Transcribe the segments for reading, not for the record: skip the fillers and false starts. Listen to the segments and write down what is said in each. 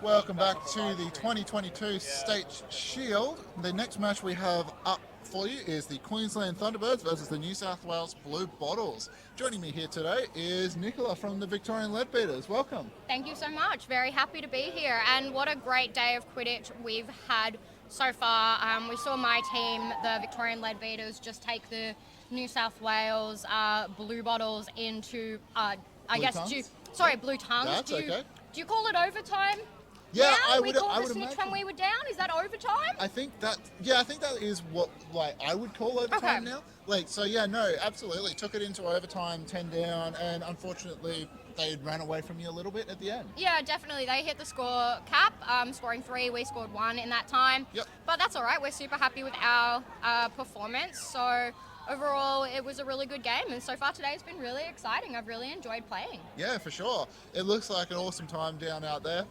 Welcome back to the 2022 State Shield. The next match we have up for you is the Queensland Thunderbirds versus the New South Wales Bluebottles. Joining me here today is Nicola from the Victorian Leadbeaters. Welcome. Thank you so much. Very happy to be here. And what a great day of Quidditch we've had so far. We saw my team, the Victorian Leadbeaters, just take the New South Wales Bluebottles into, Blue Tongues. That's okay. Do you call it overtime? Yeah, now? I we would. called I the would Snitch imagine. when we were down. Is that overtime? I think that. Yeah, I think that is what I would call overtime Okay. now. No, absolutely. Took it into overtime, 10 down, and unfortunately they ran away from you a little bit at the end. Yeah, definitely. They hit the score cap, scoring 3. We scored 1 in that time. Yep. But that's all right. We're super happy with our performance. So overall, it was a really good game. And so far today has been really exciting. I've really enjoyed playing. Yeah, for sure. It looks like an awesome time down out there.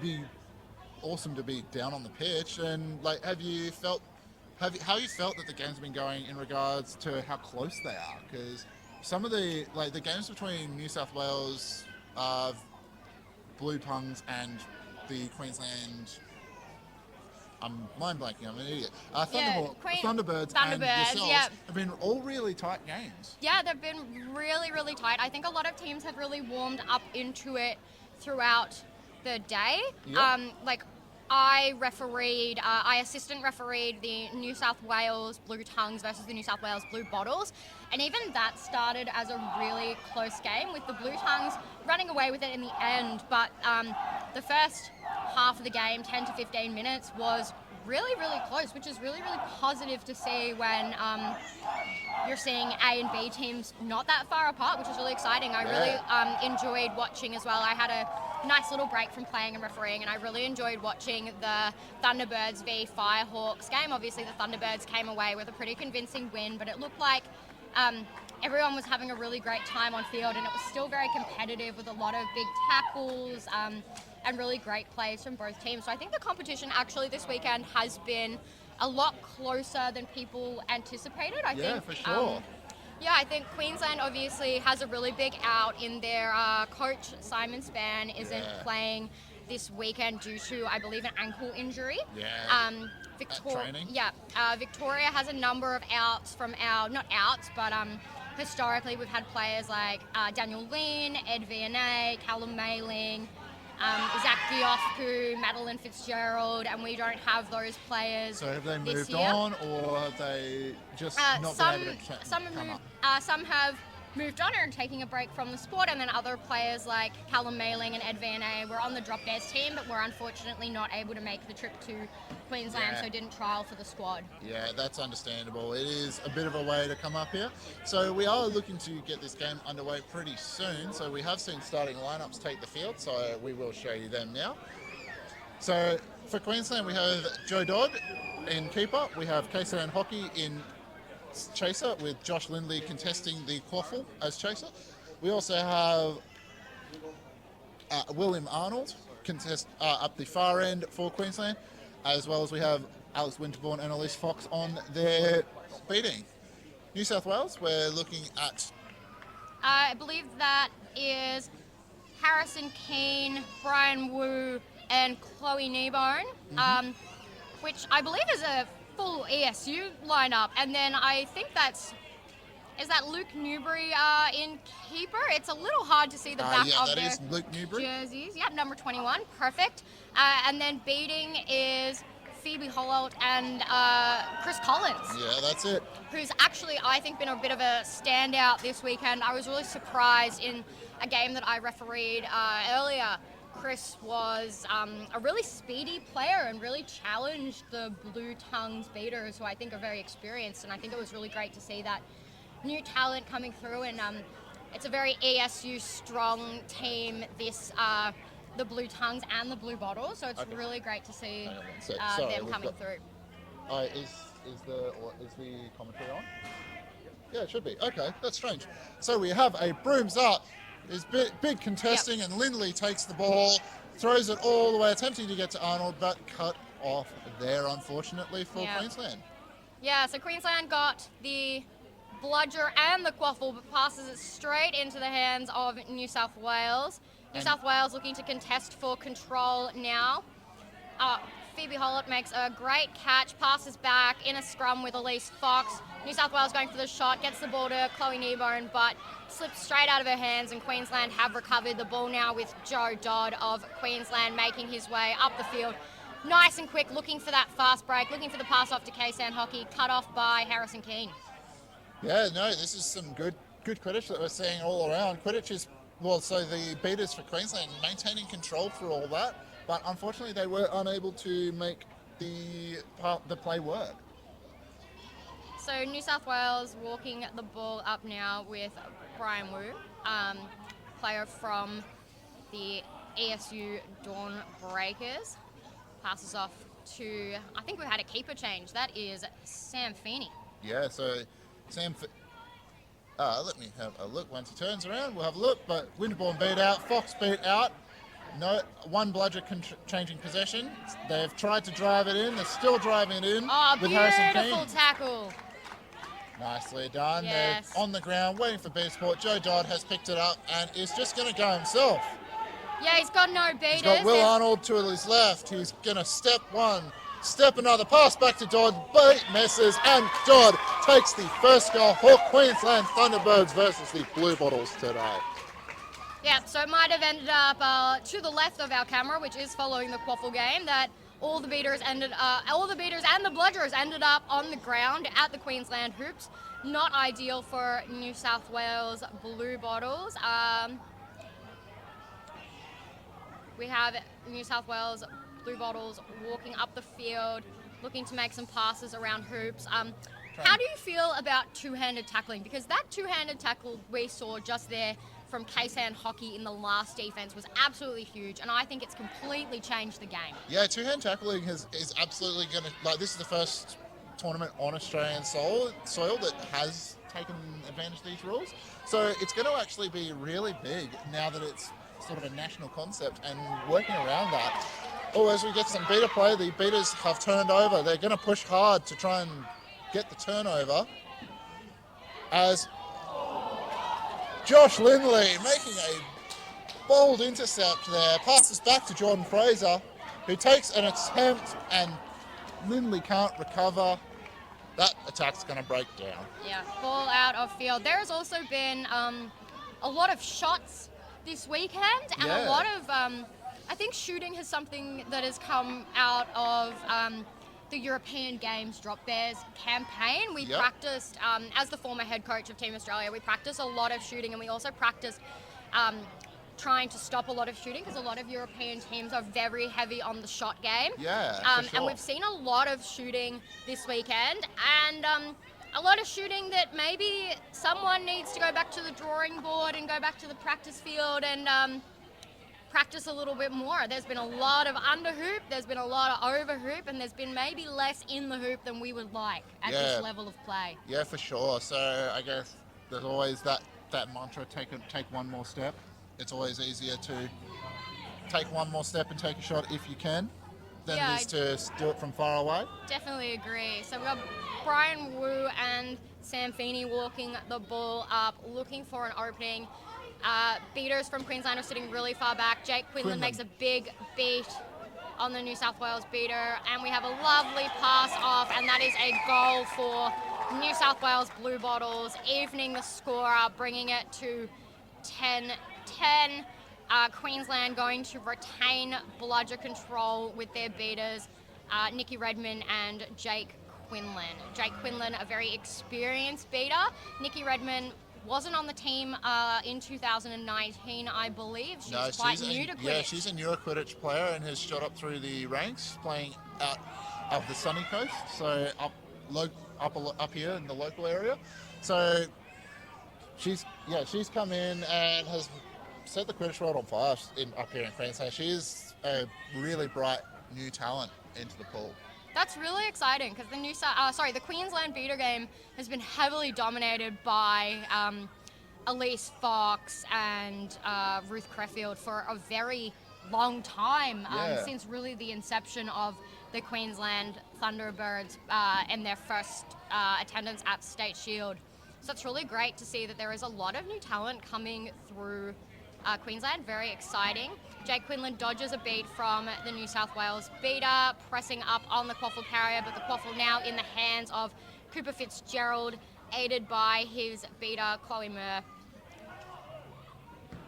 Be awesome to be down on the pitch. And how you felt that the game's been going in regards to how close they are? Because some of the games between New South Wales, Blue Tongues, and the Queensland. I'm mind blanking. I'm an idiot. Thunderbirds and yourselves have been all really tight games. Yeah, they've been really, really tight. I think a lot of teams have really warmed up into it throughout the day. Yep. I assistant refereed the New South Wales Blue Tongues versus the New South Wales Bluebottles, and even that started as a really close game with the Blue Tongues running away with it in the end. But the first half of the game, 10 to 15 minutes, was really, really close, which is really, really positive to see when you're seeing A and B teams not that far apart, which is really exciting. I really enjoyed watching as well. I had a nice little break from playing and refereeing, and I really enjoyed watching the Thunderbirds v Firehawks game. Obviously, the Thunderbirds came away with a pretty convincing win, but it looked like everyone was having a really great time on field, and it was still very competitive with a lot of big tackles and really great plays from both teams. So I think the competition actually this weekend has been a lot closer than people anticipated. I think for sure. I think Queensland obviously has a really big out in their coach. Simon Spann isn't playing this weekend due to, I believe, an ankle injury. Training. Victoria has a number of outs from historically we've had players like Daniel Lean, Ed Vianney, Callum Mayling, Zach Giofku, Madeline Fitzgerald, and we don't have those players. So have they this moved year. on, or have they just not been able to come up? Some have moved on and are taking a break from the sport, and then other players like Callum Mayling and Ed Vianney were on the drop dares team, but were unfortunately not able to make the trip to Queensland, so didn't trial for the squad. Yeah, that's understandable. It is a bit of a way to come up here. So we are looking to get this game underway pretty soon. So we have seen starting lineups take the field, so we will show you them now. So for Queensland, we have Joe Dodd in keeper. We have Kaysan Hockey in chaser, with Josh Lindley contesting the quaffle as chaser. We also have William Arnold contest up the far end for Queensland, as well as we have Alex Winterbourne and Elise Fox on their beating. New South Wales, we're looking at... I believe that is Harrison Keane, Brian Wu, and Chloe Kneebone, which I believe is a full ESU lineup, and then I think is that Luke Newbury in keeper? It's a little hard to see the back of their is Luke Newbury. jerseys. Yep, number 21, perfect. And then beating is Phoebe Holloway and Chris Collins. Yeah, that's it. Who's actually, I think, been a bit of a standout this weekend. I was really surprised in a game that I refereed earlier. Chris was a really speedy player and really challenged the Blue Tongues beaters, who I think are very experienced, and I think it was really great to see that new talent coming through, and it's a very ESU strong team, this the Blue Tongues and the Bluebottles, so it's really great to see them coming through. Is the commentary on? Yeah, it should be. Okay, that's strange. So we have a Brooms up. There's big contesting, and Lindley takes the ball, throws it all the way, attempting to get to Arnold, but cut off there, unfortunately, for Queensland. Yeah, so Queensland got the bludger and the quaffle, but passes it straight into the hands of New South Wales. New South Wales looking to contest for control now. Phoebe Hollett makes a great catch, passes back in a scrum with Elise Fox. New South Wales going for the shot, gets the ball to Chloe Kneebone, but slips straight out of her hands, and Queensland have recovered the ball now with Joe Dodd of Queensland making his way up the field. Nice and quick, looking for that fast break, looking for the pass off to Queensland Hockey, cut off by Harrison Keane. Yeah, no, this is some good Quidditch that we're seeing all around. Quidditch is, well, so the beaters for Queensland maintaining control through all that, but unfortunately they were unable to make the play work. So New South Wales walking the ball up now with Brian Wu, player from the ESU Dawn Breakers. Passes off to, I think we had a keeper change. That is Sam Feeney. Yeah, so let me have a look. Once he turns around, we'll have a look. But Winterbourne beat out, Fox beat out. No, one bludger changing possession. They've tried to drive it in. They're still driving it in with Harrison Keane. Beautiful tackle. Nicely done. Yes. They're on the ground waiting for B Sport. Joe Dodd has picked it up and is just going to go himself. Yeah, he's got no beaters. He's got Will Arnold to his left. He's going to step one, step another, pass back to Dodd, but misses, and Dodd takes the first goal for Queensland Thunderbirds versus the Bluebottles today. Yeah, so it might have ended up to the left of our camera, which is following the quaffle game, that all the beaters and the bludgers ended up on the ground at the Queensland hoops. Not ideal for New South Wales Bluebottles. We have New South Wales Bluebottles walking up the field, looking to make some passes around hoops. How do you feel about two-handed tackling? Because that two-handed tackle we saw just there from Queensland Hockey in the last defence was absolutely huge, and I think it's completely changed the game. Yeah, two-hand tackling is absolutely going to, this is the first tournament on Australian soil that has taken advantage of these rules. So it's going to actually be really big now that it's sort of a national concept and working around that. Oh, as we get some beater play, the beaters have turned over. They're going to push hard to try and get the turnover. As Josh Lindley making a bold intercept there, passes back to Jordan Fraser, who takes an attempt and Lindley can't recover. That attack's going to break down. Yeah, ball out of field. There's also been a lot of shots this weekend, and a lot of, I think shooting is something that has come out of the European Games Drop Bears campaign. We practiced, as the former head coach of Team Australia, we practiced a lot of shooting, and we also practiced trying to stop a lot of shooting, because a lot of European teams are very heavy on the shot game. Yeah, for sure. And we've seen a lot of shooting this weekend, and a lot of shooting that maybe someone needs to go back to the drawing board and go back to the practice field and practice a little bit more. There's been a lot of under hoop, there's been a lot of over hoop, and there's been maybe less in the hoop than we would like at this level of play. Yeah, for sure. So I guess there's always that mantra, take one more step. It's always easier to take one more step and take a shot if you can than it is to do it from far away. Definitely agree. So we've got Brian Wu and Sam Feeney walking the ball up, looking for an opening. Beaters from Queensland are sitting really far back. Jake Quinlan makes a big beat on the New South Wales beater, and we have a lovely pass off, and that is a goal for New South Wales Bluebottles, evening the score, bringing it to 10-10. Queensland going to retain bludger control with their beaters, Nikki Redmond and Jake Quinlan. Jake Quinlan, a very experienced beater. Nikki Redmond wasn't on the team in 2019, I believe. She's quite new to Quidditch. Yeah, she's a newer Quidditch player and has shot up through the ranks, playing out of the sunny coast, so up here in the local area. So she's come in and has set the Quidditch world on fire up here in Queensland. She is a really bright new talent into the pool. That's really exciting, because the Queensland beater game has been heavily dominated by Elise Fox and Ruth Creffield for a very long time, since really the inception of the Queensland Thunderbirds and their first attendance at State Shield So it's really great to see that there is a lot of new talent coming through Queensland. Very exciting. Jake Quinlan dodges a beat from the New South Wales beater, pressing up on the quaffle carrier, but the quaffle now in the hands of Cooper Fitzgerald, aided by his beater, Chloe Murr.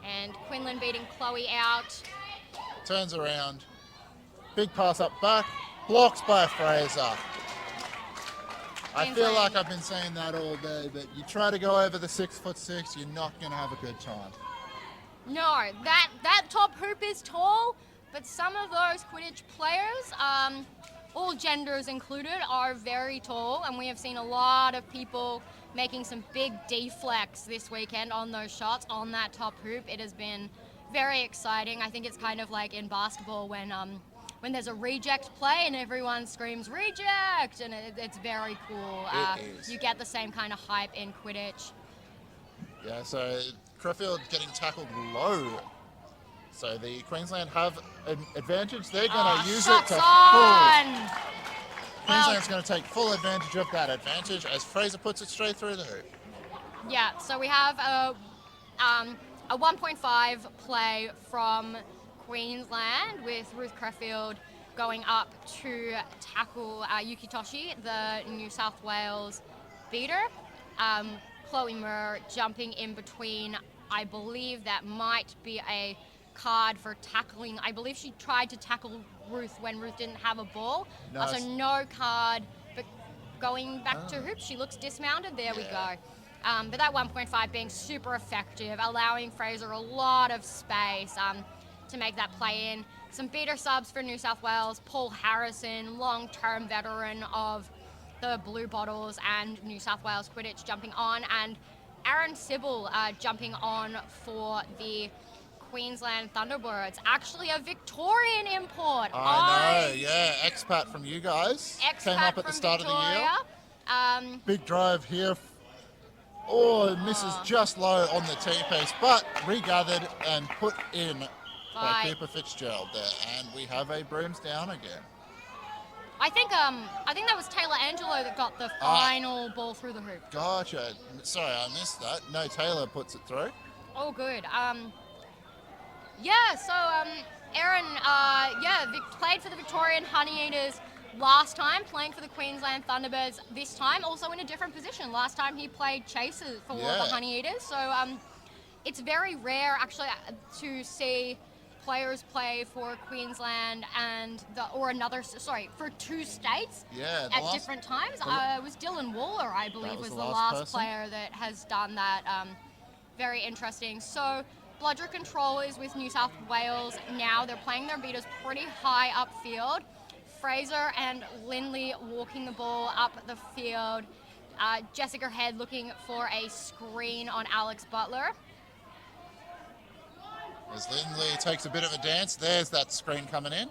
And Quinlan beating Chloe out. Turns around. Big pass up back. Blocks by Fraser. I feel like I've been saying that all day, but you try to go over the 6'6", you're not going to have a good time. No, that top hoop is tall, but some of those Quidditch players, all genders included, are very tall, and we have seen a lot of people making some big deflects this weekend on those shots on that top hoop. It has been very exciting. I think it's kind of like in basketball when there's a reject play and everyone screams reject, and it's very cool. It is. You get the same kind of hype in Quidditch. Yeah, so Crefeld getting tackled low. So the Queensland have an advantage. They're going to use it to full. Queensland's going to take full advantage of that advantage as Fraser puts it straight through the hoop. Yeah, so we have a 1.5 play from Queensland with Ruth Crefeld going up to tackle Yuki Toshi, the New South Wales beater. Chloe Murr jumping in between. I believe that might be a card for tackling. I believe she tried to tackle Ruth when Ruth didn't have a ball. Nice. So no card, but going back to hoops, she looks dismounted. There we go. But that 1.5 being super effective, allowing Fraser a lot of space to make that play in. Some beater subs for New South Wales. Paul Harrison, long-term veteran of the Bluebottles and New South Wales Quidditch, jumping on, and Aaron Sybil jumping on for the Queensland Thunderbirds. Actually a Victorian import. I know, yeah. Expat from you guys. Came up at the start Victoria. of the year. Big drive here. Oh, misses just low on the T-piece, but regathered and put in by Cooper Fitzgerald there. And we have a Brooms down again. I think that was Taylor Angelo that got the final ball through the hoop. Gotcha. Sorry, I missed that. No, Taylor puts it through. Oh, good. Aaron, played for the Victorian Honey Eaters last time, playing for the Queensland Thunderbirds this time, also in a different position. Last time he played chaser for the Honey Eaters. So it's very rare, actually, to see players play for Queensland and for two states at different times. It was Dylan Waller, I believe, was the last player that has done that. Very interesting. So Bludger Control is with New South Wales now. They're playing their beaters pretty high upfield. Fraser and Lindley walking the ball up the field. Jessica Head looking for a screen on Alex Butler. As Lindley takes a bit of a dance, there's that screen coming in.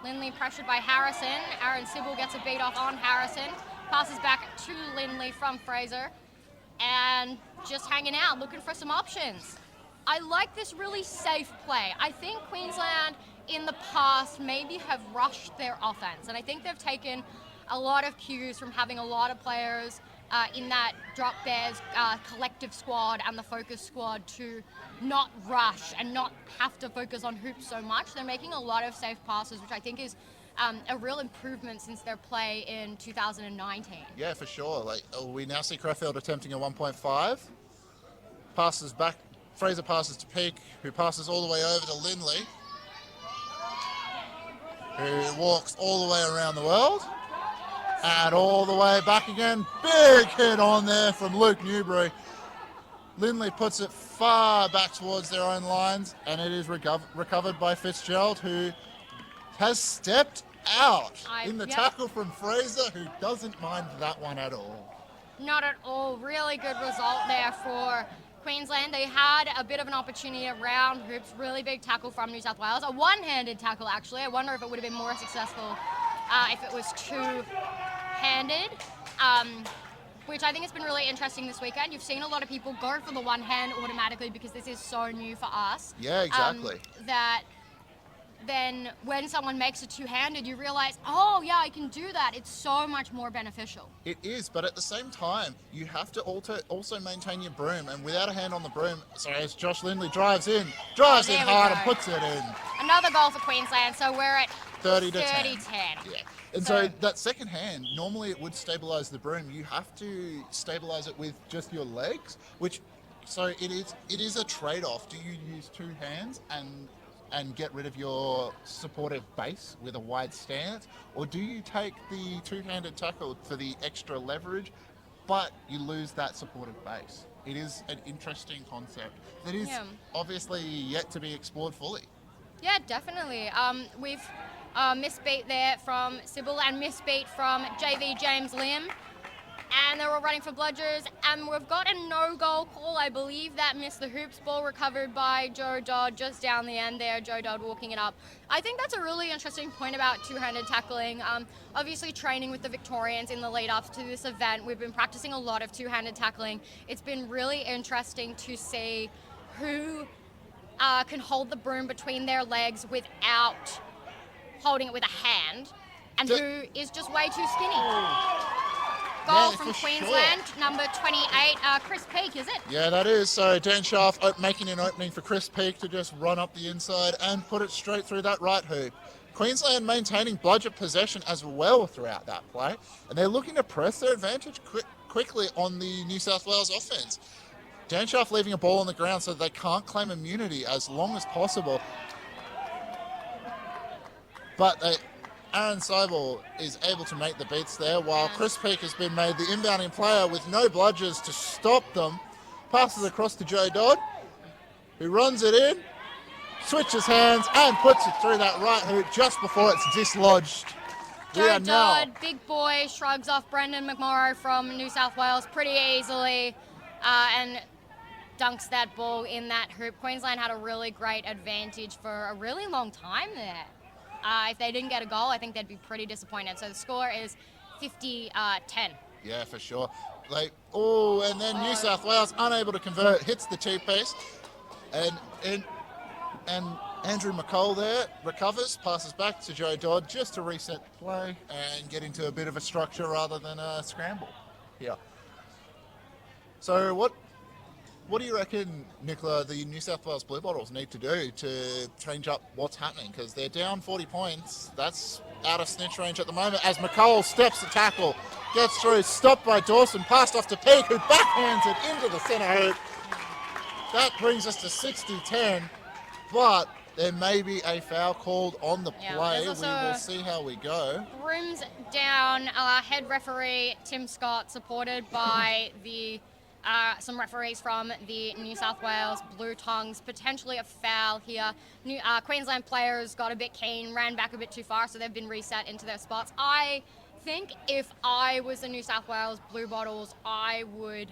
Lindley pressured by Harrison. Aaron Sybil gets a beat off on Harrison. Passes back to Lindley from Fraser. And just hanging out, looking for some options. I like this really safe play. I think Queensland in the past maybe have rushed their offense. And I think they've taken a lot of cues from having a lot of players in that Drop Bears collective squad and the focus squad to not rush and not have to focus on hoops so much. They're making a lot of safe passes, which I think is a real improvement since their play in 2019. Yeah, for sure. We now see Crefeld attempting a 1.5. Passes back. Fraser passes to Peake, who passes all the way over to Lindley, who walks all the way around the world. And all the way back again. Big hit on there from Luke Newbury. Lindley puts it far back towards their own lines, and it is recovered by Fitzgerald, who has stepped out in the tackle from Fraser, who doesn't mind that one at all. Not at all. Really good result there for Queensland. They had a bit of an opportunity around hoops. Really big tackle from New South Wales. A one-handed tackle, actually. I wonder if it would have been more successful if it was two-handed, which I think has been really interesting this weekend. You've seen a lot of people go for the one hand automatically because this is so new for us. Yeah, exactly. That then when someone makes a two-handed, you realize, oh yeah, I can do that. It's so much more beneficial. It is, but at the same time, you have to also maintain your broom, and without a hand on the broom, so as Josh Lindley drives in There we hard and go. puts it in. Another goal for Queensland, so we're at 30 to 10. 10. Yeah. And so that second hand, normally it would stabilize the broom. You have to stabilize it with just your legs, so it is a trade-off. Do you use two hands and get rid of your supportive base with a wide stance, or do you take the two-handed tackle for the extra leverage, but you lose that supportive base? It is an interesting concept that is obviously yet to be explored fully. Yeah, definitely. We've misbeat there from Sybil and misbeat from JV James Lim. And they're all running for bludgers. And we've got a no-goal call. I believe that missed the hoops. Ball recovered by Joe Dodd just down the end there. Joe Dodd walking it up. I think that's a really interesting point about two-handed tackling. Obviously training with the Victorians in the lead-up to this event. We've been practicing a lot of two-handed tackling. It's been really interesting to see who can hold the broom between their legs without holding it with a hand, and who is just way too skinny. Goal from Queensland, number 28, Chris Peake, is it? Yeah, that is. So Dan Schaff making an opening for Chris Peake to just run up the inside and put it straight through that right hoop. Queensland maintaining bludger possession as well throughout that play, and they're looking to press their advantage quickly on the New South Wales offense. Dan Schaff leaving a ball on the ground so they can't claim immunity as long as possible. But Aaron Seibel is able to make the beats there, while Chris Peake has been made the inbounding player with no bludgers to stop them. Passes across to Joe Dodd, who runs it in, switches hands, and puts it through that right hoop just before it's dislodged. Joe Dodd, big boy, shrugs off Brendan McMorrow from New South Wales pretty easily and dunks that ball in that hoop. Queensland had a really great advantage for a really long time there. If they didn't get a goal, I think they'd be pretty disappointed. So the score is 50-10. Yeah, for sure. And then New South Wales unable to convert, hits the T-piece, and Andrew McCall there recovers, passes back to Joe Dodd just to reset the play and get into a bit of a structure rather than a scramble. Yeah. So what do you reckon, Nicola, the New South Wales Bluebottles need to do to change up what's happening? Because they're down 40 points. That's out of snitch range at the moment as McCall steps the tackle, gets through, stopped by Dawson, passed off to Peake, who backhands it into the centre hoop. That brings us to 60-10, but there may be a foul called on the play. We will see how we go. Brooms down, head referee Tim Scott, supported by the some referees from the New South Wales Blue Tongues. Potentially a foul here. Queensland players got a bit keen, ran back a bit too far, so they've been reset into their spots. I think if I was the New South Wales Bluebottles, I would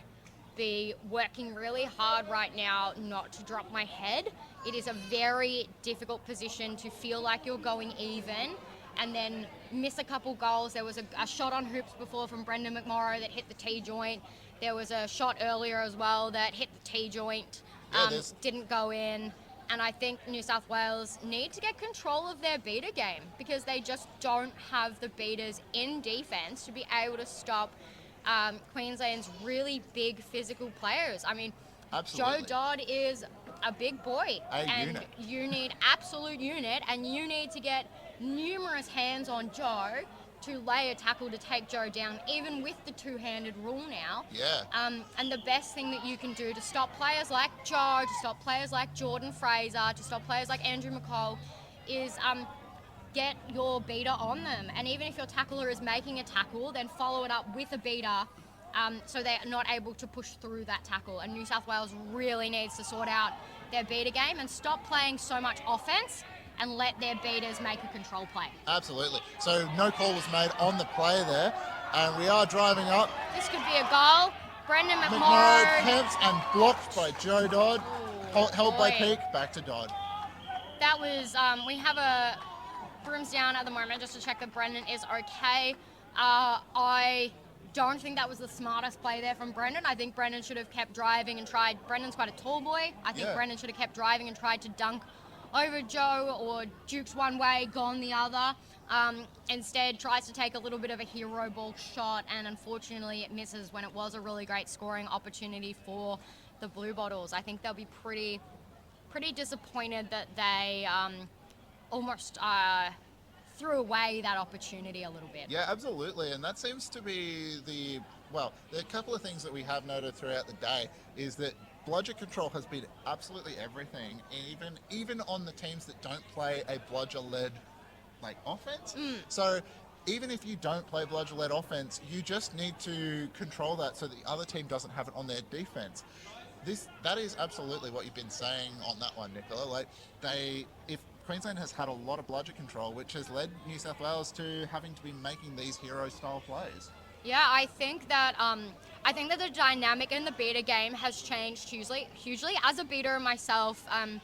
be working really hard right now not to drop my head. It is a very difficult position to feel like you're going even and then miss a couple goals. There was a shot on hoops before from Brendan McMorrow that hit the T-joint. There was a shot earlier as well that hit the T-joint, didn't go in. And I think New South Wales need to get control of their beater game because they just don't have the beaters in defense to be able to stop Queensland's really big physical players. I mean, Absolutely. Joe Dodd is a big boy. Unit. You need absolute unit, and you need to get numerous hands on Joe to lay a tackle to take Joe down, even with the two-handed rule now. Yeah. And the best thing that you can do to stop players like Joe, to stop players like Jordan Fraser, to stop players like Andrew McCall, is get your beater on them. And even if your tackler is making a tackle, then follow it up with a beater so they're not able to push through that tackle. And New South Wales really needs to sort out their beater game and stop playing so much offense and let their beaters make a control play. Absolutely. So no call was made on the play there. And we are driving up. This could be a goal. Brendan McMorrow McMorrow. attempts and blocked by Joe Dodd. Held by boy. Peake, back to Dodd. That was, we have a Brooms down at the moment just to check that Brendan is okay. I don't think that was the smartest play there from Brendan. I think Brendan should have kept driving and tried. Brendan's quite a tall boy. I think Brendan should have kept driving and tried to dunk over Joe or Duke's one way, gone the other. Instead, tries to take a little bit of a hero ball shot, and unfortunately it misses when it was a really great scoring opportunity for the Bluebottles. I think they'll be pretty disappointed that they almost threw away that opportunity a little bit. Yeah, absolutely, and that seems to be the a couple of things that we have noted throughout the day is that bludger control has been absolutely everything, even on the teams that don't play a bludger-led offense. So even if you don't play bludger-led offense, you just need to control that so the other team doesn't have it on their defense. That is absolutely what you've been saying on that one, Nicola. If Queensland has had a lot of bludger control, which has led New South Wales to having to be making these hero-style plays. Yeah, I think that the dynamic in the beta game has changed hugely. As a beta myself, and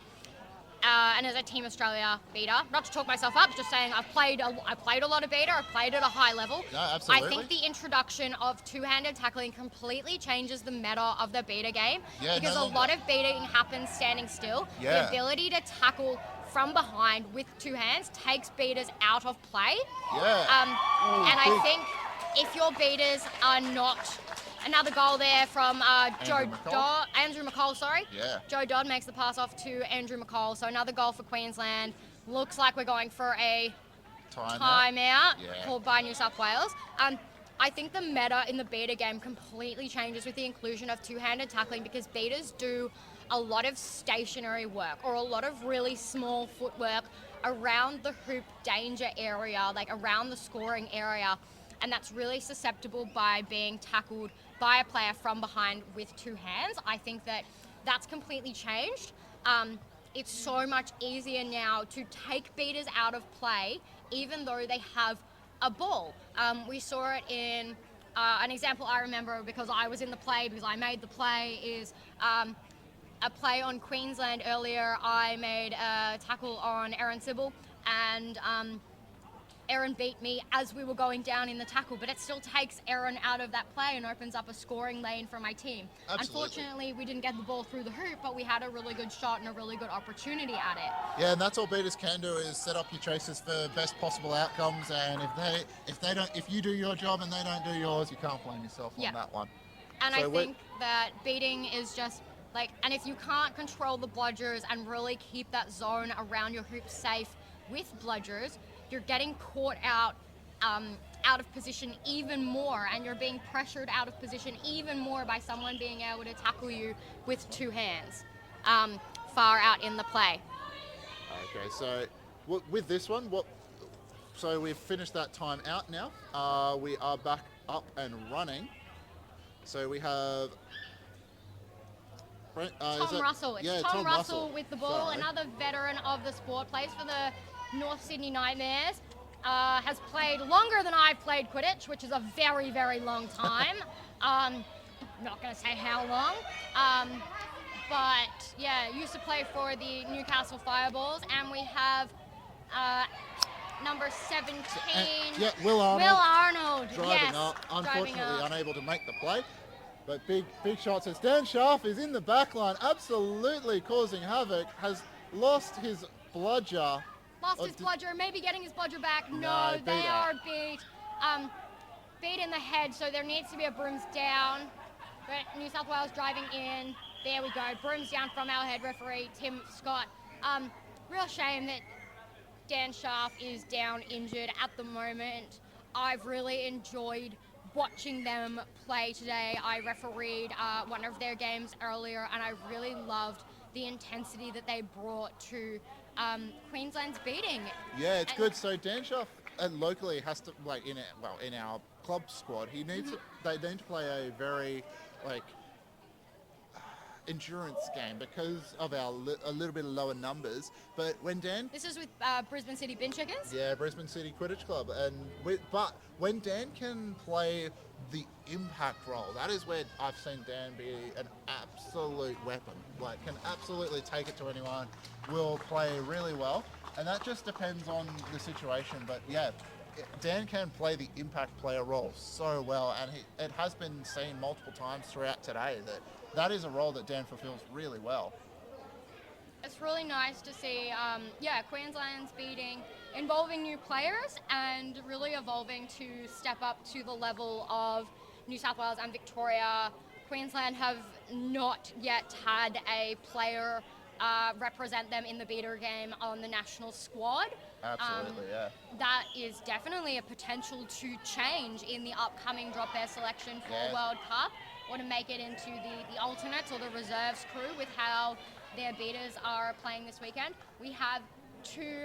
as a Team Australia beta, not to talk myself up, just saying I played a lot of beta. I've played at a high level. Yeah, absolutely. I think the introduction of two-handed tackling completely changes the meta of the beta game, because a lot of betaing happens standing still. Yeah. The ability to tackle from behind with two hands takes beaters out of play. Yeah. And I think if your beaters are not... Another goal there from Andrew McCall, sorry. Yeah. Joe Dodd makes the pass off to Andrew McCall. So another goal for Queensland. Looks like we're going for a timeout called by New South Wales. I think the meta in the beta game completely changes with the inclusion of two-handed tackling, because beaters do a lot of stationary work or a lot of really small footwork around the hoop danger area, around the scoring area. And that's really susceptible by being tackled by a player from behind with two hands. I think that's completely changed. It's so much easier now to take beaters out of play, even though they have a ball. We saw it in an example I remember because I was in the play, because I made the play, is a play on Queensland earlier. I made a tackle on Aaron Sybil, and Aaron beat me as we were going down in the tackle, but it still takes Aaron out of that play and opens up a scoring lane for my team. Absolutely. Unfortunately, we didn't get the ball through the hoop, but we had a really good shot and a really good opportunity at it. Yeah, and that's all beaters can do, is set up your chasers for best possible outcomes. And if you do your job and they don't do yours, you can't blame yourself on that one. And I think that beating is just and if you can't control the bludgers and really keep that zone around your hoop safe with bludgers, you're getting caught out of position even more, and you're being pressured out of position even more by someone being able to tackle you with two hands far out in the play. Okay, so with this one, so we've finished that time out now. We are back up and running. So we have Tom Russell. It's Tom Russell with the ball, another veteran of the sport, plays for the North Sydney Nightmares, has played longer than I've played Quidditch, which is a very, very long time. Not going to say how long. But yeah, used to play for the Newcastle Fireballs, and we have number 17. Will Arnold. Driving up, unfortunately unable to make the play. But big shot says Dan Schaff is in the back line, absolutely causing havoc, has lost his bludger. Maybe getting his bludger back. No, they are beat. Beat in the head, so there needs to be a Brooms down. But New South Wales driving in. There we go. Brooms down from our head referee, Tim Scott. Real shame that Dan Schaff is down injured at the moment. I've really enjoyed watching them play today. I refereed one of their games earlier, and I really loved the intensity that they brought to Queensland's beating. Yeah, it's good. So Dan Schaff locally has to, in our club squad, they need to play a very endurance game because of a little bit of lower numbers. But when Dan... This is with Brisbane City Bin Chickens? Yeah, Brisbane City Quidditch Club. But when Dan can play the impact role, that is where I've seen Dan be an absolute weapon. Can absolutely take it to anyone, will play really well. And that just depends on the situation. But yeah, Dan can play the impact player role so well. And it has been seen multiple times throughout today that is a role that Dan fulfills really well. It's really nice to see, Queensland's involving new players and really evolving to step up to the level of New South Wales and Victoria. Queensland have not yet had a player represent them in the beater game on the national squad. Absolutely, yeah. That is definitely a potential to change in the upcoming drop bear selection for World Cup, or to make it into the alternates or the reserves crew with how their beaters are playing this weekend. We have two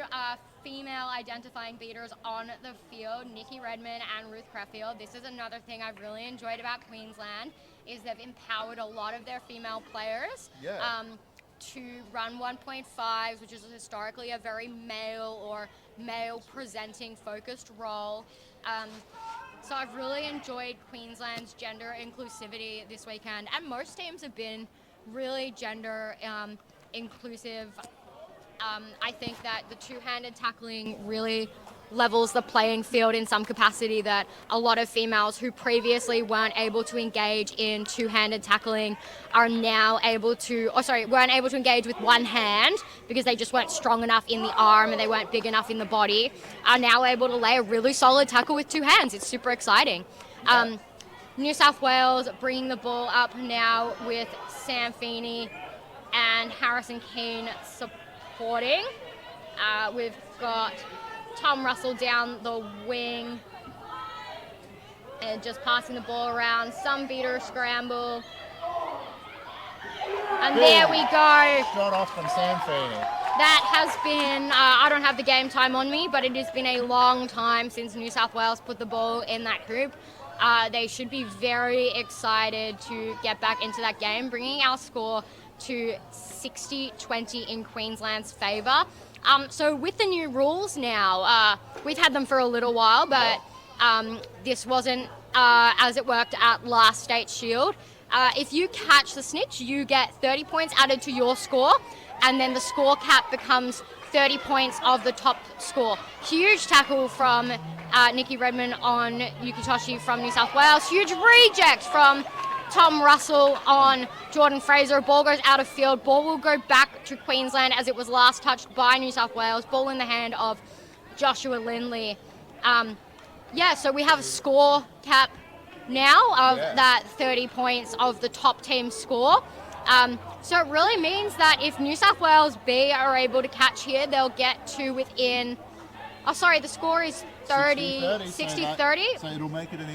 female identifying beaters on the field, Nikki Redmond and Ruth Creffield. This is another thing I've really enjoyed about Queensland, is they've empowered a lot of their female players to run 1.5s, which is historically a very male or male presenting focused role. So I've really enjoyed Queensland's gender inclusivity this weekend, and most teams have been really gender inclusive. I think that the two-handed tackling really levels the playing field in some capacity, that a lot of females who previously weren't able to engage in two-handed tackling are now weren't able to engage with one hand because they just weren't strong enough in the arm and they weren't big enough in the body, are now able to lay a really solid tackle with two hands. It's super exciting. New South Wales bringing the ball up now with Sam Feeney and Harrison Keane supporting. We've got Tom Russell down the wing and just passing the ball around. Some beater scramble. And there we go. Shot off from Sam Feeney. That has been, I don't have the game time on me, but it has been a long time since New South Wales put the ball in that group. They should be very excited to get back into that game, bringing our score to 60-20 in Queensland's favour. So with the new rules now, we've had them for a little while, but this wasn't as it worked at last State Shield. If you catch the snitch, you get 30 points added to your score, and then the score cap becomes 30 points of the top score. Huge tackle from Nikki Redmond on Yukitoshi from New South Wales. Huge reject from Tom Russell on Jordan Fraser. Ball goes out of field. Ball will go back to Queensland as it was last touched by New South Wales. Ball in the hand of Joshua Lindley. So we have a score cap now of that 30 points of the top team score. So it really means that if New South Wales B are able to catch here, they'll get to within... Oh, sorry, the score is 60-30. So it'll make it an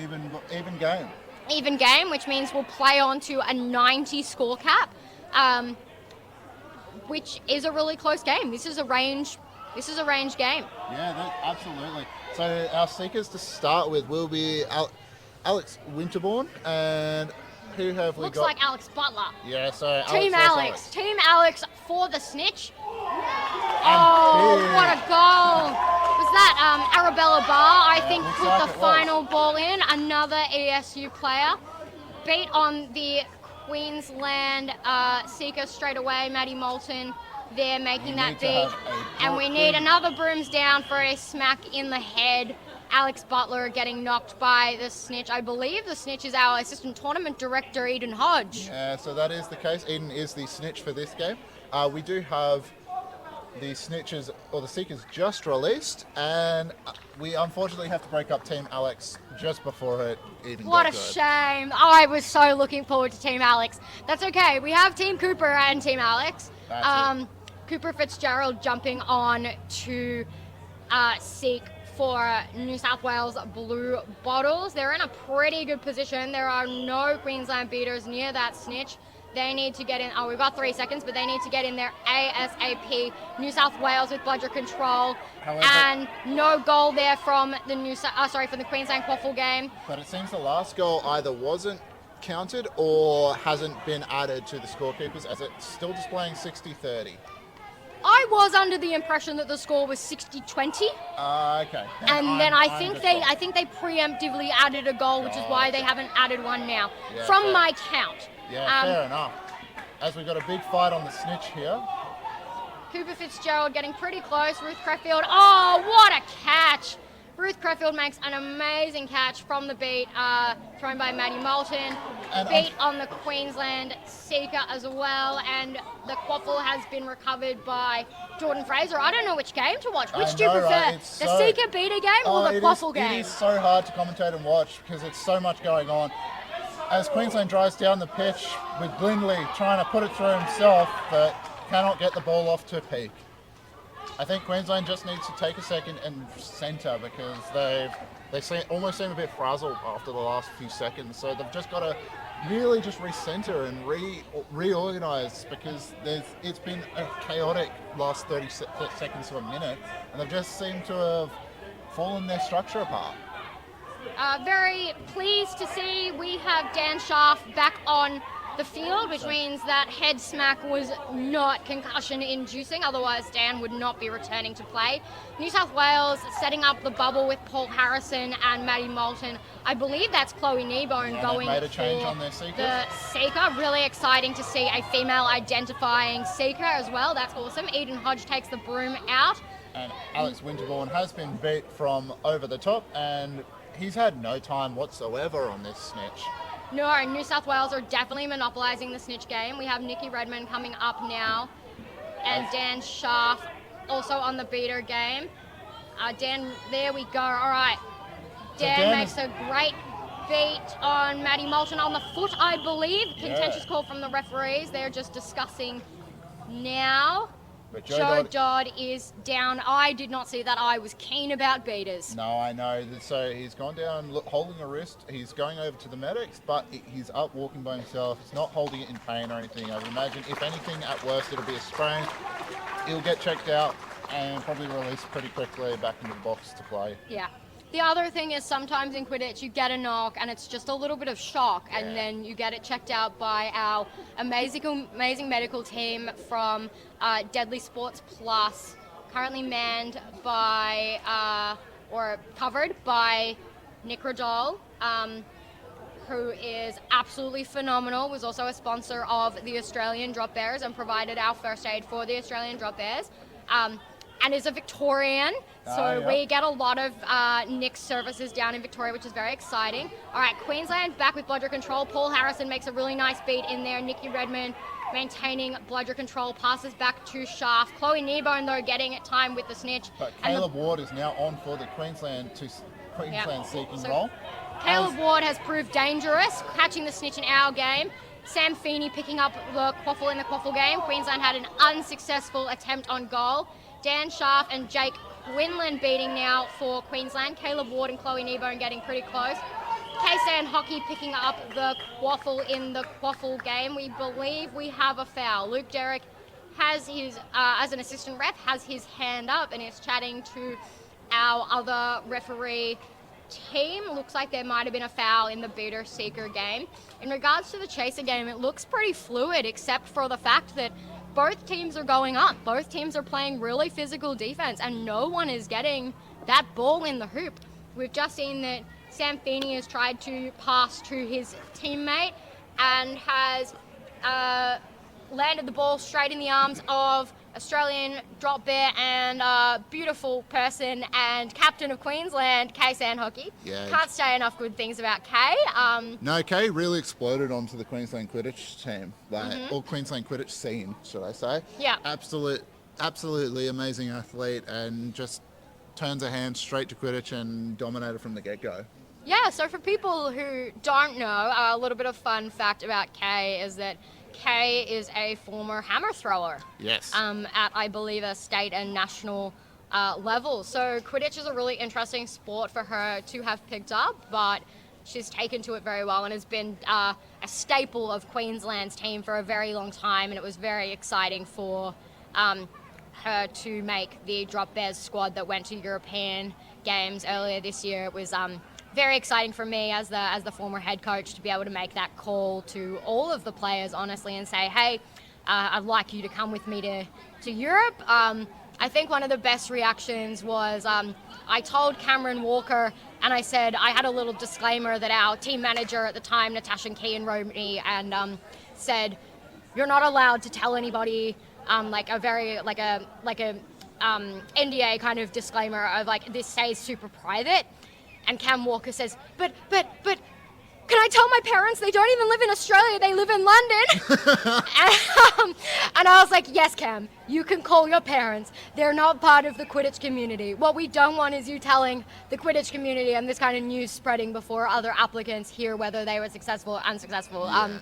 even game. Even game, which means we'll play on to a 90 score cap, which is a really close game. This is a range game. Yeah, absolutely. So our seekers to start with will be Alex Winterbourne, and who have we got? Looks like Alex Butler. Yeah, so Team Alex for the snitch. Oh, what a goal! Was that Arabella Barr, I think, put like the final ball in. Another ESU player. Beat on the Queensland seeker straight away, Maddie Moulton. They're making that beat. And we need another Brooms down for a smack in the head. Alex Butler getting knocked by the snitch. I believe the snitch is our assistant tournament director, Eden Hodge. Yeah, so that is the case. Eden is the snitch for this game. We do have the snitches or the seekers just released, and we unfortunately have to break up Team Alex just before it even What got a good. shame. I was so looking forward to Team Alex. That's okay. We have Team Cooper and Team Alex. Cooper Fitzgerald jumping on to seek for New South Wales Bluebottles. They're in a pretty good position. There are no Queensland beaters near that snitch. They need to get in. Oh, we've got 3 seconds, but they need to get in there ASAP. New South Wales with bludger control. However, and no goal there from the from the Queensland Quaffle game. But it seems the last goal either wasn't counted or hasn't been added to the scorekeepers, as it's still displaying 60-30. I was under the impression that the score was 60-20. Okay. And then I think they preemptively added a goal, which is why they haven't added one now. Yeah, from my count. Yeah, fair enough. As we've got a big fight on the snitch here. Cooper Fitzgerald getting pretty close. Ruth Creffield. Oh, what a catch! Ruth Creffield makes an amazing catch from the beat, thrown by Maddie Moulton. beat on the Queensland Seeker as well, and the quaffle has been recovered by Jordan Fraser. I don't know which game to watch. Which do you prefer? Right? The Seeker beater game or the quaffle game? It is so hard to commentate and watch because it's so much going on. As Queensland drives down the pitch with Lindley trying to put it through himself, but cannot get the ball off to peak. I think Queensland just needs to take a second and centre because they almost seem a bit frazzled after the last few seconds. So they've just got to really just recenter and reorganise because it's been a chaotic last 30 seconds to a minute, and they've just seemed to have fallen their structure apart. Very pleased to see we have Dan Schaaf back on the field, which means that head smack was not concussion-inducing, otherwise Dan would not be returning to play. New South Wales setting up the bubble with Paul Harrison and Maddie Moulton. I believe that's Chloe Kneebone going made a change for on their Seeker. the Seeker. Really exciting to see a female identifying Seeker as well. That's awesome. Eden Hodge takes the Broom out. And Alex Winterbourne has been beat from over the top, and he's had no time whatsoever on this Snitch. No, New South Wales are definitely monopolising the Snitch game. We have Nikki Redmond coming up now, and Dan Schaaf also on the beater game. Dan, there we go. All right. Dan makes a great beat on Maddie Moulton on the foot, I believe. Contentious call from the referees. They're just discussing now. But Joe Dodd is down. I did not see that. I was keen about beaters. No, I know. So he's gone down holding a wrist. He's going over to the medics, but he's up walking by himself. He's not holding it in pain or anything. I would imagine, if anything, at worst, it'll be a sprain. He'll get checked out and probably released pretty quickly back into the box to play. Yeah. The other thing is sometimes in Quidditch you get a knock and it's just a little bit of shock, and then you get it checked out by our amazing medical team from Deadly Sports Plus, currently manned by, or covered by Nick Radol, who is absolutely phenomenal, was also a sponsor of the Australian Drop Bears and provided our first aid for the Australian Drop Bears. And is a Victorian, so we get a lot of Nick's services down in Victoria, which is very exciting. All right, Queensland back with bludger control. Paul Harrison makes a really nice beat in there. Nikki Redmond maintaining bludger control, passes back to Schaaf. Chloe Kneebone, though, getting time with the Snitch. But Caleb Ward is now on for the Queensland seeking role. Caleb Ward has proved dangerous, catching the Snitch in our game. Sam Feeney picking up the quaffle in the quaffle game. Queensland had an unsuccessful attempt on goal. Dan Schaaf and Jake Quinlan beating now for Queensland. Caleb Ward and Chloe Kneebone getting pretty close. K-Sand Hockey picking up the quaffle in the quaffle game. We believe we have a foul. Luke Derrick has his, as an assistant ref, has his hand up and is chatting to our other referee team. Looks like there might have been a foul in the Beater Seeker game. In regards to the Chaser game, it looks pretty fluid, except for the fact that both teams are going up. Both teams are playing really physical defense, and no one is getting that ball in the hoop. We've just seen that Sam Feeney has tried to pass to his teammate and has landed the ball straight in the arms of Australian drop bear and beautiful person and captain of Queensland, K-Sand Hockey. Yeah. Can't say enough good things about Kay. No, Kay really exploded onto the Queensland Quidditch team, or Queensland Quidditch scene, should I say. Yeah. Absolutely amazing athlete, and just turns her hand straight to Quidditch and dominated from the get-go. Yeah, so for people who don't know, a little bit of fun fact about Kay is that Kay is a former hammer thrower. Yes. At, I believe, a state and national level. So Quidditch is a really interesting sport for her to have picked up, but she's taken to it very well and has been a staple of Queensland's team for a very long time, and it was very exciting for her to make the Drop Bears squad that went to European games earlier this year. It was very exciting for me as the former head coach to be able to make that call to all of the players, honestly, and say, hey, I'd like you to come with me to Europe. I think one of the best reactions was I told Cameron Walker, and I said I had a little disclaimer that our team manager at the time, Natasha Kean, wrote me and said, you're not allowed to tell anybody, like a NDA kind of disclaimer of like, this stays super private. And Cam Walker says, but can I tell my parents they don't even live in Australia, they live in London? And I was like, yes, Cam, you can call your parents. They're not part of the Quidditch community. What we don't want is you telling the Quidditch community and this kind of news spreading before other applicants hear whether they were successful or unsuccessful. Yeah.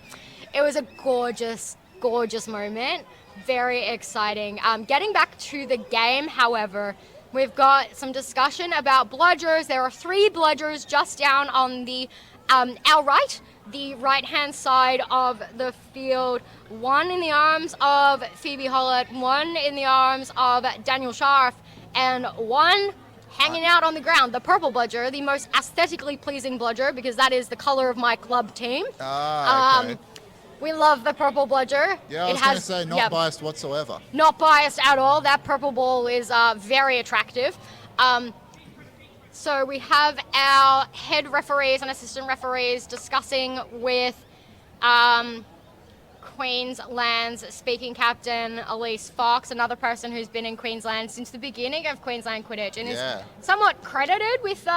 It was a gorgeous, gorgeous moment. Very exciting. Getting back to the game, however, we've got some discussion about bludgers. There are 3 bludgers just down on the our right, the right-hand side of the field. 1 in the arms of Phoebe Hollett, 1 in the arms of Daniel Scharf, and 1 hanging out on the ground. The purple bludger, the most aesthetically pleasing bludger, because that is the color of my club team. Okay. We love the purple bludger. Yeah, I was going to say, not biased whatsoever. Not biased at all. That purple ball is very attractive. So we have our head referees and assistant referees discussing with Queensland's speaking captain, Elise Fox, another person who's been in Queensland since the beginning of Queensland Quidditch and is somewhat credited with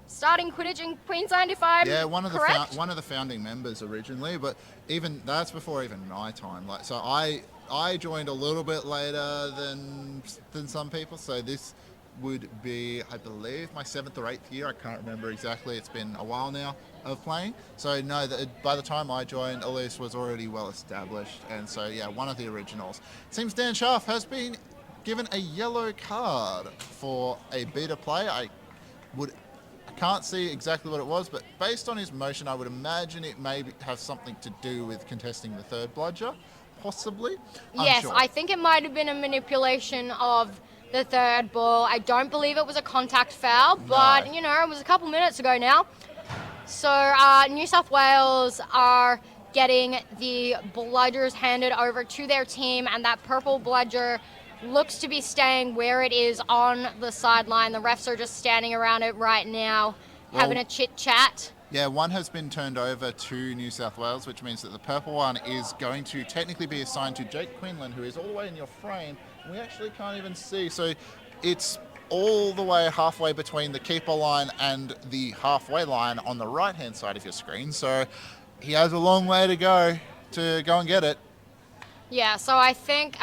starting Quidditch in Queensland, if I'm correct. One of the founding members originally, but even that's before even my time. Like, so I joined a little bit later than some people. So this would be, I believe, my 7th or 8th year. I can't remember exactly. It's been a while now of playing. So no, by the time I joined, Elise was already well established, and so yeah, one of the originals. It seems Dan Scharf has been given a yellow card for a beta play. I can't see exactly what it was, but based on his motion, I would imagine it may have something to do with contesting the 3rd bludger, possibly. Yes, Unsure. I think it might have been a manipulation of the 3rd ball. I don't believe it was a contact foul, but No. you know, it was a couple minutes ago now. So New South Wales are getting the bludgers handed over to their team, and that purple bludger looks to be staying where it is on the sideline. The refs are just standing around it right now, having a chit chat. Yeah, one has been turned over to New South Wales, which means that the purple one is going to technically be assigned to Jake Quinlan, who is all the way in your frame. We actually can't even see. So it's all the way halfway between the keeper line and the halfway line on the right-hand side of your screen. So he has a long way to go and get it. Yeah, so I think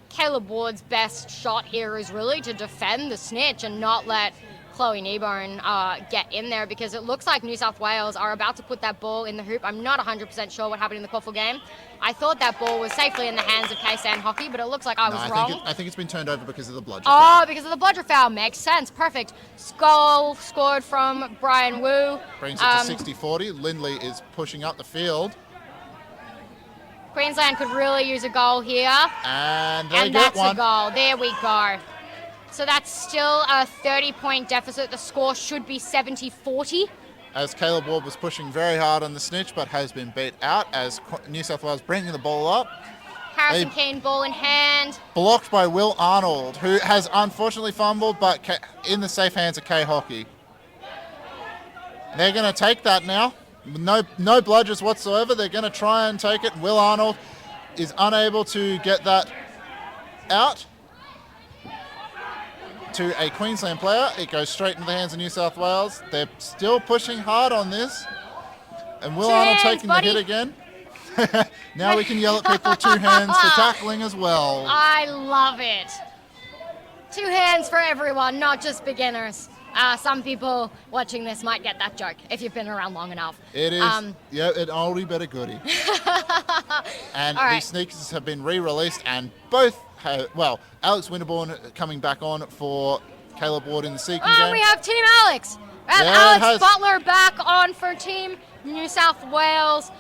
Caleb Ward's best shot here is really to defend the snitch and not let Chloe Kneebone get in there, because it looks like New South Wales are about to put that ball in the hoop. I'm not 100% sure what happened in the Quaffle game. I thought that ball was safely in the hands of K-Sand Hockey, but it looks like I was wrong. I think it's been turned over because of the bludger foul. foul. Oh, because of the bludger foul. Makes sense. Perfect. Goal scored from Brian Wu. Brings it to 60-40. Lindley is pushing up the field. Queensland could really use a goal here. And that's a goal. There we go. So that's still a 30-point deficit. The score should be 70-40. As Caleb Ward was pushing very hard on the snitch, but has been beat out as New South Wales bringing the ball up. Harrison Keane, ball in hand. Blocked by Will Arnold, who has unfortunately fumbled, but in the safe hands of K Hockey. They're going to take that now. No bludgers whatsoever. They're going to try and take it. Will Arnold is unable to get that out to a Queensland player. It goes straight into the hands of New South Wales. They're still pushing hard on this. And Will Arnold taking the hit again. Now we can yell at people 2 hands for tackling as well. I love it. 2 hands for everyone, not just beginners. Some people watching this might get that joke if you've been around long enough. It is, an oldie but a goodie. And these sneakers have been re-released, and both have, Alex Winterbourne coming back on for Caleb Ward in the Seeking game. We have Team Alex. We have Alex Butler back on for Team New South Wales.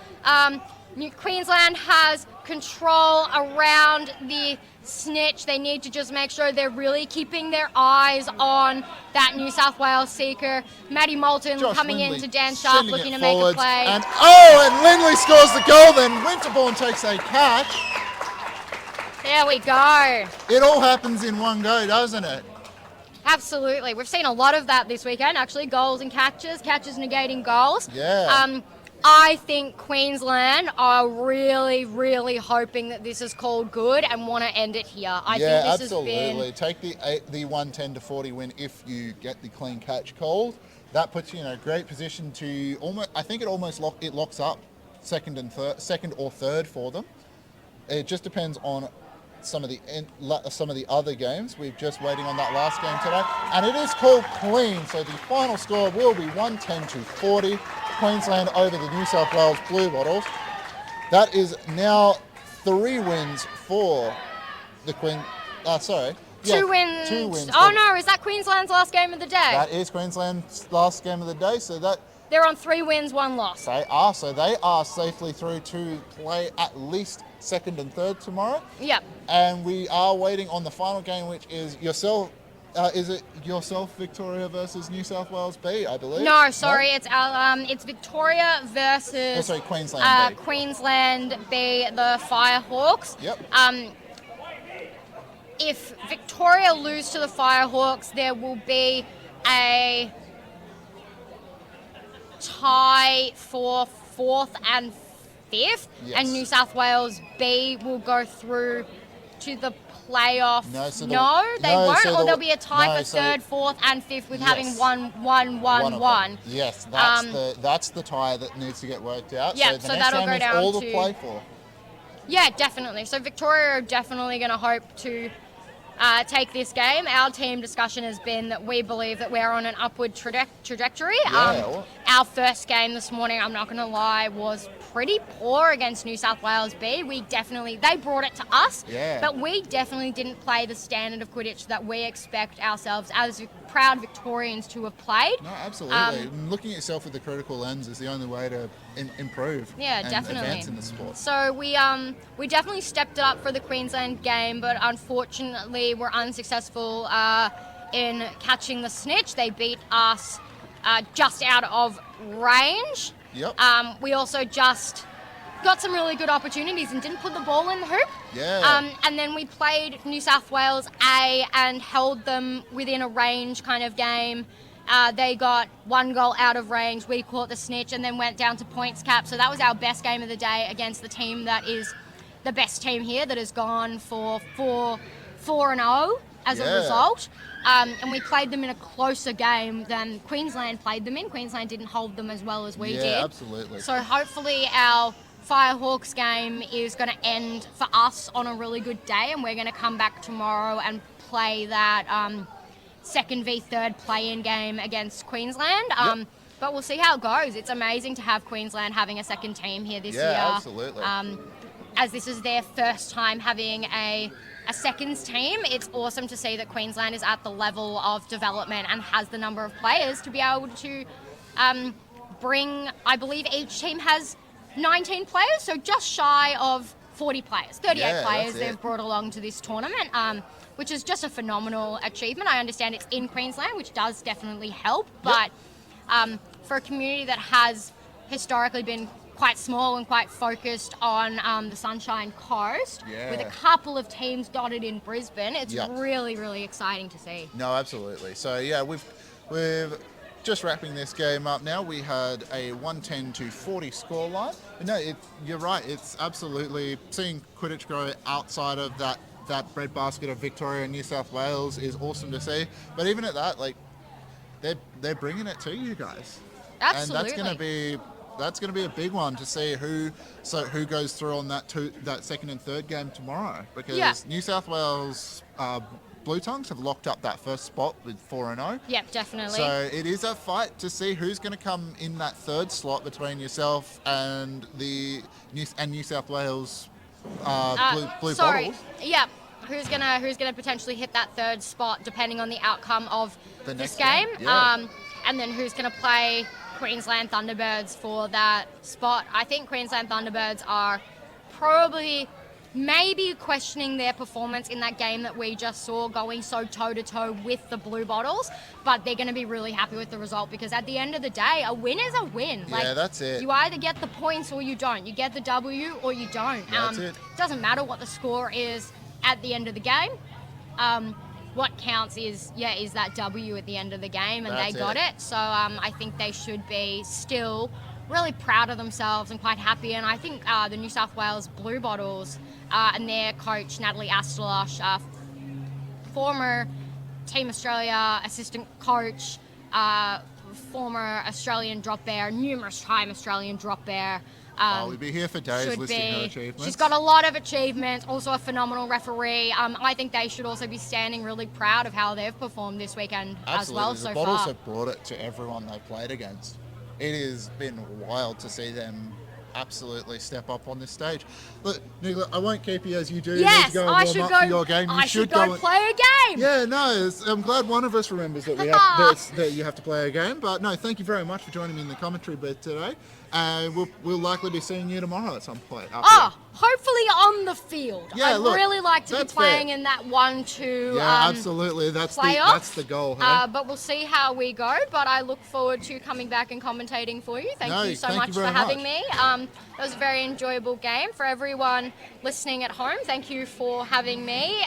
Queensland has control around the snitch. They need to just make sure they're really keeping their eyes on that New South Wales seeker. Maddie Moulton coming in to Dan Sharp, looking to make a play. And Lindley scores the goal, then Winterbourne takes a catch. There we go. It all happens in one go, doesn't it? Absolutely. We've seen a lot of that this weekend, actually. Goals and catches negating goals. Yeah. I think Queensland are really, really hoping that this is called good and want to end it here. I think this absolutely. has Take the 110-40 win if you get the clean catch called. That puts you in a great position to almost. I think it locks up second or third for them. It just depends on some of the other games. We're just waiting on that last game today, and it is called clean. So the final score will be 110-40. Queensland over the New South Wales Bluebottles. That is now 3 wins for the Two wins. 2 wins. Oh no, is that Queensland's last game of the day? That is Queensland's last game of the day. So they're on 3 wins, 1 loss. they are safely through to play at least second and third tomorrow. Yep. And we are waiting on the final game, which is yourself. Is it yourself, Victoria versus New South Wales B, I believe? No, sorry, it's Victoria versus Queensland B. Queensland B, the Firehawks. Yep. If Victoria lose to the Firehawks, there will be a tie for 4th and 5th, Yes. and New South Wales B will go through to the playoff. They won't, or there'll be a tie for 3rd, 4th, and 5th with having Yes. one. Yes, that's the tie that needs to get worked out. Yeah, so the so next that'll game go is down all to- to play for. Yeah, definitely. So Victoria are definitely going to hope to take this game. Our team discussion has been that we believe that we're on an upward trajectory. Our first game this morning, I'm not going to lie, was pretty poor against New South Wales B. They brought it to us, but we definitely didn't play the standard of Quidditch that we expect ourselves as proud Victorians to have played. No, absolutely. Looking at yourself with a critical lens is the only way to improve and advance in the sport. So we definitely stepped it up for the Queensland game, but unfortunately we're unsuccessful in catching the Snitch. They beat us just out of range. Yep. We also just got some really good opportunities and didn't put the ball in the hoop. Yeah. And then we played New South Wales A and held them within a range kind of game. They got 1 goal out of range. We caught the Snitch and then went down to points cap. So that was our best game of the day against the team that is the best team here, that has gone for 4-0 as a result. And we played them in a closer game than Queensland played them in. Queensland didn't hold them as well as we did. Yeah, absolutely. So hopefully our Firehawks game is going to end for us on a really good day, and we're going to come back tomorrow and play that 2nd v 3rd play-in game against Queensland. But we'll see how it goes. It's amazing to have Queensland having a second team here this year. Yeah, absolutely. As this is their first time having a seconds team, it's awesome to see that Queensland is at the level of development and has the number of players to be able to bring, I believe each team has 19 players, so just shy of 40 players, 38 players they've brought along to this tournament, which is just a phenomenal achievement. I understand it's in Queensland, which does definitely help, but for a community that has historically been quite small and quite focused on the Sunshine Coast, with a couple of teams dotted in Brisbane, it's really, really exciting to see. No, absolutely. So yeah, we've just wrapping this game up now. We had a 110-40 scoreline. But no, you're right. It's absolutely seeing Quidditch grow outside of that breadbasket of Victoria and New South Wales is awesome to see. But even at that, like they're bringing it to you guys. Absolutely. And that's going to be a big one to see who goes through on that 2nd and 3rd game tomorrow, because New South Wales Blue Tongues have locked up that first spot with 4-0. Yep, definitely. So it is a fight to see who's going to come in that 3rd slot between yourself and the New South Wales Blue Bottles. Yep. Who's gonna potentially hit that 3rd spot depending on the outcome of The this next game? game, And then who's gonna play Queensland Thunderbirds for that spot? I think Queensland Thunderbirds are probably maybe questioning their performance in that game that we just saw, going so toe-to-toe with the Bluebottles, but they're going to be really happy with the result, because at the end of the day, a win is a win. Yeah, that's it. You either get the points or you don't. You get the W or you don't. That's it. Doesn't matter what the score is at the end of the game. What counts is that W at the end of the game, and That's they got it. So I think they should be still really proud of themselves and quite happy. And I think the New South Wales Bluebottles and their coach Natalie Astelosh, former Team Australia assistant coach, former Australian drop bear, numerous time Australian drop bear. We'd be here for days listing her achievements. She's got a lot of achievements, also a phenomenal referee. I think they should also be standing really proud of how they've performed this weekend as well so The Bottles far. have brought it to everyone they played against. It has been wild to see them absolutely step up on this stage. Look, Nicola, I won't keep you as you do. Yes, need to go I and should warm go. up for your game. You I should go and play a game. Yeah, no, I'm glad one of us remembers that we have that you have to play a game. But no, thank you very much for joining me in the commentary booth today. We'll likely be seeing you tomorrow at some point. Hopefully on the field. Yeah, I'd really like to be playing fair. in that 1-2 Yeah, absolutely. That's the goal. Hey? But we'll see how we go. But I look forward to coming back and commentating for you. Thank you so much for having me. That was a very enjoyable game. For everyone listening at home, thank you for having me.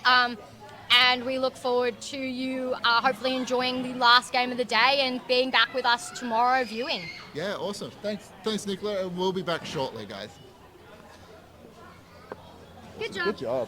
And we look forward to you hopefully enjoying the last game of the day and being back with us tomorrow viewing. Yeah, awesome. Thanks, Nicola. We'll be back shortly, guys. Good job. Good job.